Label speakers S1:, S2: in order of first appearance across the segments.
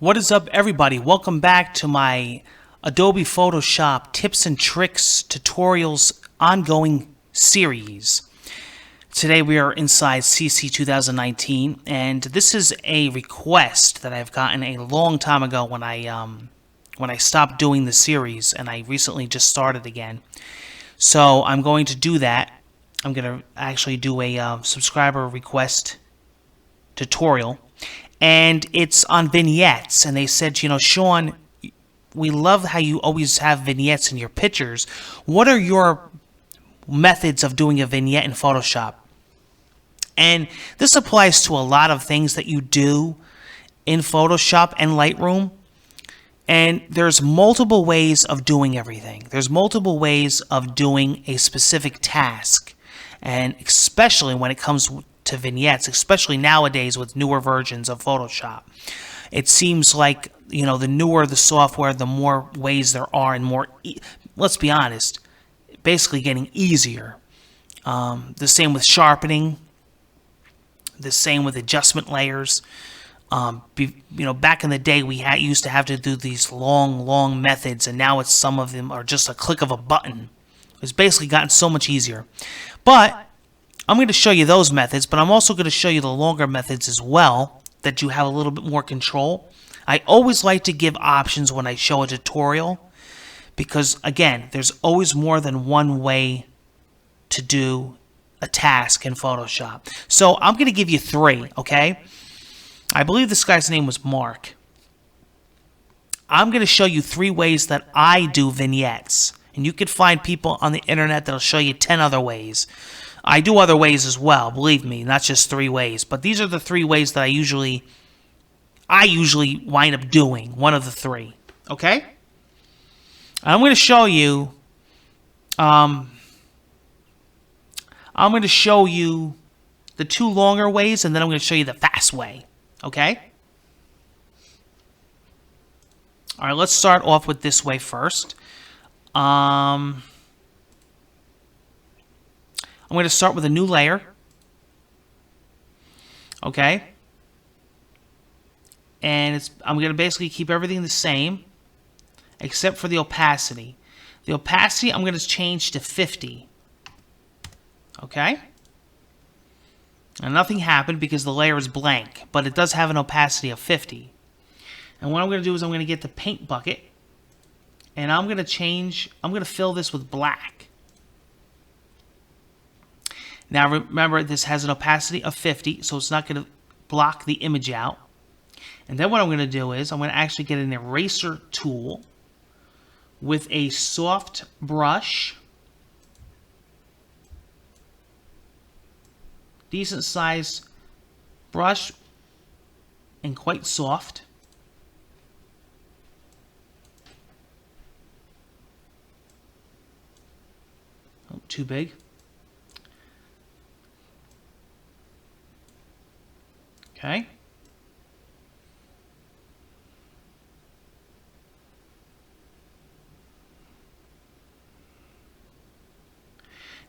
S1: What is up, everybody? Welcome back to my Adobe Photoshop tips and tricks tutorials ongoing series. Today we are inside CC 2019, and this is a request that I've gotten a long time ago when I stopped doing the series, and I recently just started again. So I'm going to do that. I'm going to actually do a subscriber request tutorial. And it's on vignettes, and they said, Sean, we love how you always have vignettes in your pictures. What are your methods of doing a vignette in Photoshop? And this applies to a lot of things that you do in Photoshop and Lightroom. And there's multiple ways of doing everything. There's multiple ways of doing a specific task. And especially when it comes to vignettes, especially nowadays with newer versions of Photoshop. It seems like, the newer the software, the more ways there are, and more, let's be honest, basically getting easier. The same with sharpening, the same with adjustment layers. Back in the day, we used to have to do these long methods, and now some of them are just a click of a button. It's basically gotten so much easier. But I'm going to show you those methods, but I'm also going to show you the longer methods as well, that you have a little bit more control. I always like to give options when I show a tutorial, because again, there's always more than one way to do a task in Photoshop. So I'm going to give you 3, okay? I believe this guy's name was Mark. I'm going to show you 3 ways that I do vignettes, and you could find people on the internet that'll show you 10 other ways. I do other ways as well, believe me, not just 3 ways. But these are the 3 ways that I usually wind up doing, one of the 3. Okay? I'm going to show you. I'm going to show you the 2 longer ways, and then I'm going to show you the fast way. Okay? All right, let's start off with this way first. I'm going to start with a new layer. Okay? And I'm going to basically keep everything the same except for the opacity. The opacity I'm going to change to 50. Okay? And nothing happened because the layer is blank, but it does have an opacity of 50. And what I'm going to do is I'm going to get the paint bucket, and I'm going to fill this with black. Now remember, this has an opacity of 50, so it's not going to block the image out. And then what I'm going to do is I'm going to actually get an eraser tool with a soft brush, decent size brush, and quite soft. Oh, too big. Okay.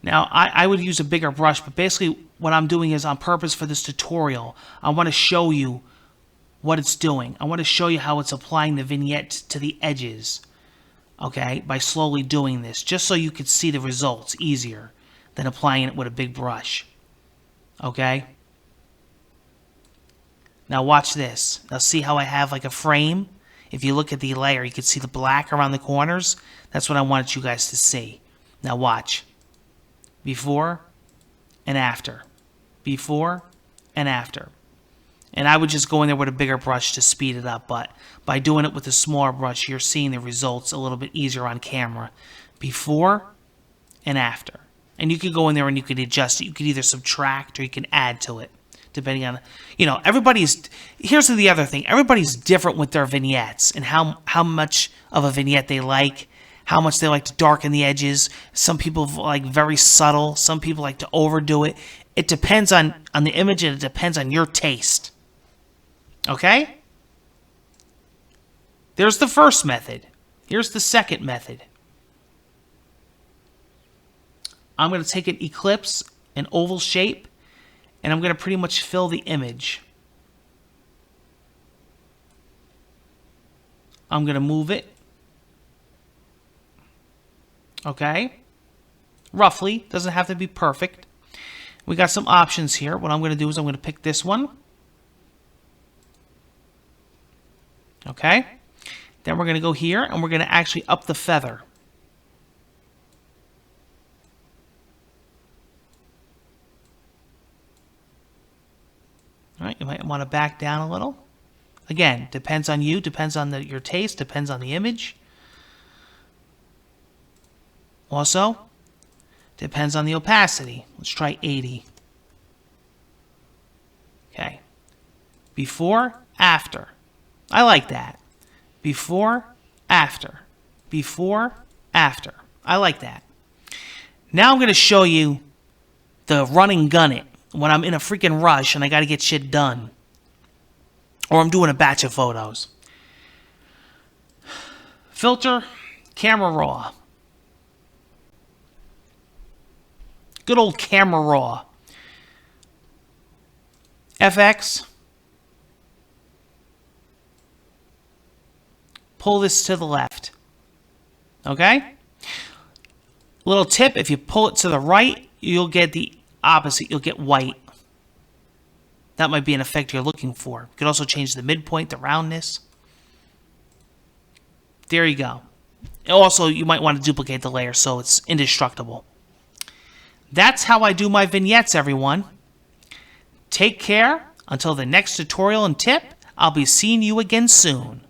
S1: Now, I would use a bigger brush, but basically what I'm doing is on purpose for this tutorial, I want to show you what it's doing. I want to show you how it's applying the vignette to the edges, okay, by slowly doing this, just so you could see the results easier than applying it with a big brush, okay? Now watch this. Now see how I have like a frame? If you look at the layer, you can see the black around the corners. That's what I wanted you guys to see. Now watch. Before and after. Before and after. And I would just go in there with a bigger brush to speed it up, but by doing it with a smaller brush, you're seeing the results a little bit easier on camera. Before and after. And you could go in there and you could adjust it. You could either subtract or you can add to it, depending on, here's the other thing. Everybody's different with their vignettes and how much of a vignette they like, how much they like to darken the edges. Some people like very subtle. Some people like to overdo it. It depends on the image, and it depends on your taste. Okay? There's the first method. Here's the second method. I'm going to take an ellipse, an oval shape, and I'm going to pretty much fill the image. I'm going to move it. Okay. Roughly. Doesn't have to be perfect. We got some options here. What I'm going to do is I'm going to pick this one. Okay. Then we're going to go here and we're going to actually up the feather. All right. You might want to back down a little. Again, depends on you, depends on your taste, depends on the image. Also, depends on the opacity. Let's try 80. Okay. Before, after. I like that. Before, after. Before, after. I like that. Now I'm going to show you the run and gun it when I'm in a freaking rush and I got to get shit done. Or I'm doing a batch of photos. Filter, camera raw. Good old camera raw. FX. Pull this to the left. Okay? Little tip, if you pull it to the right, you'll get the opposite. You'll get white. That might be an effect you're looking for. You could also change the midpoint, the roundness. There you go. Also, you might want to duplicate the layer so it's indestructible. That's how I do my vignettes, everyone. Take care. Until the next tutorial and tip, I'll be seeing you again soon.